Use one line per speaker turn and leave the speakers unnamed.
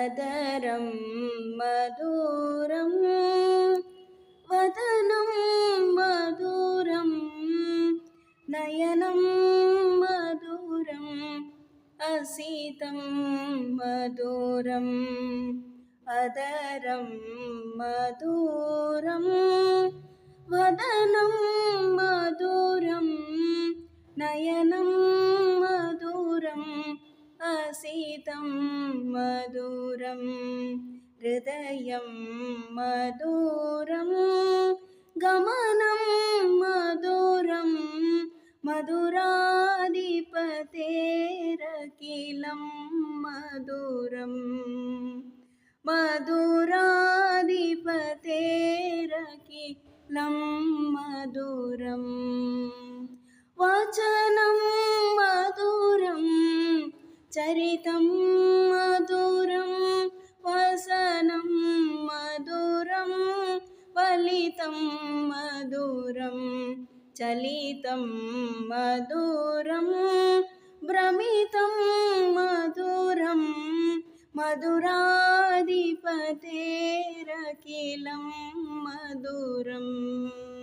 अदरं मधुरं वदनं मधुरं नयनं मधुरम् असितं मधुरम् अदरं मधुरं वदनं मधुरं नयनं मधुरम् असितं मधुरं हृदयं मधुरं गमनं मधुरं मधुराधिपतेरखिलं मधुरम् मधुराधिपतेरखिलं मधुरम् वचनं मधुरं चरितं मधुरं वसनं मधुरं फलितं मधुरं चलितं मधुरं भ्रमितं मधुरं मधुराधिपतेरखिलं मधुरम्।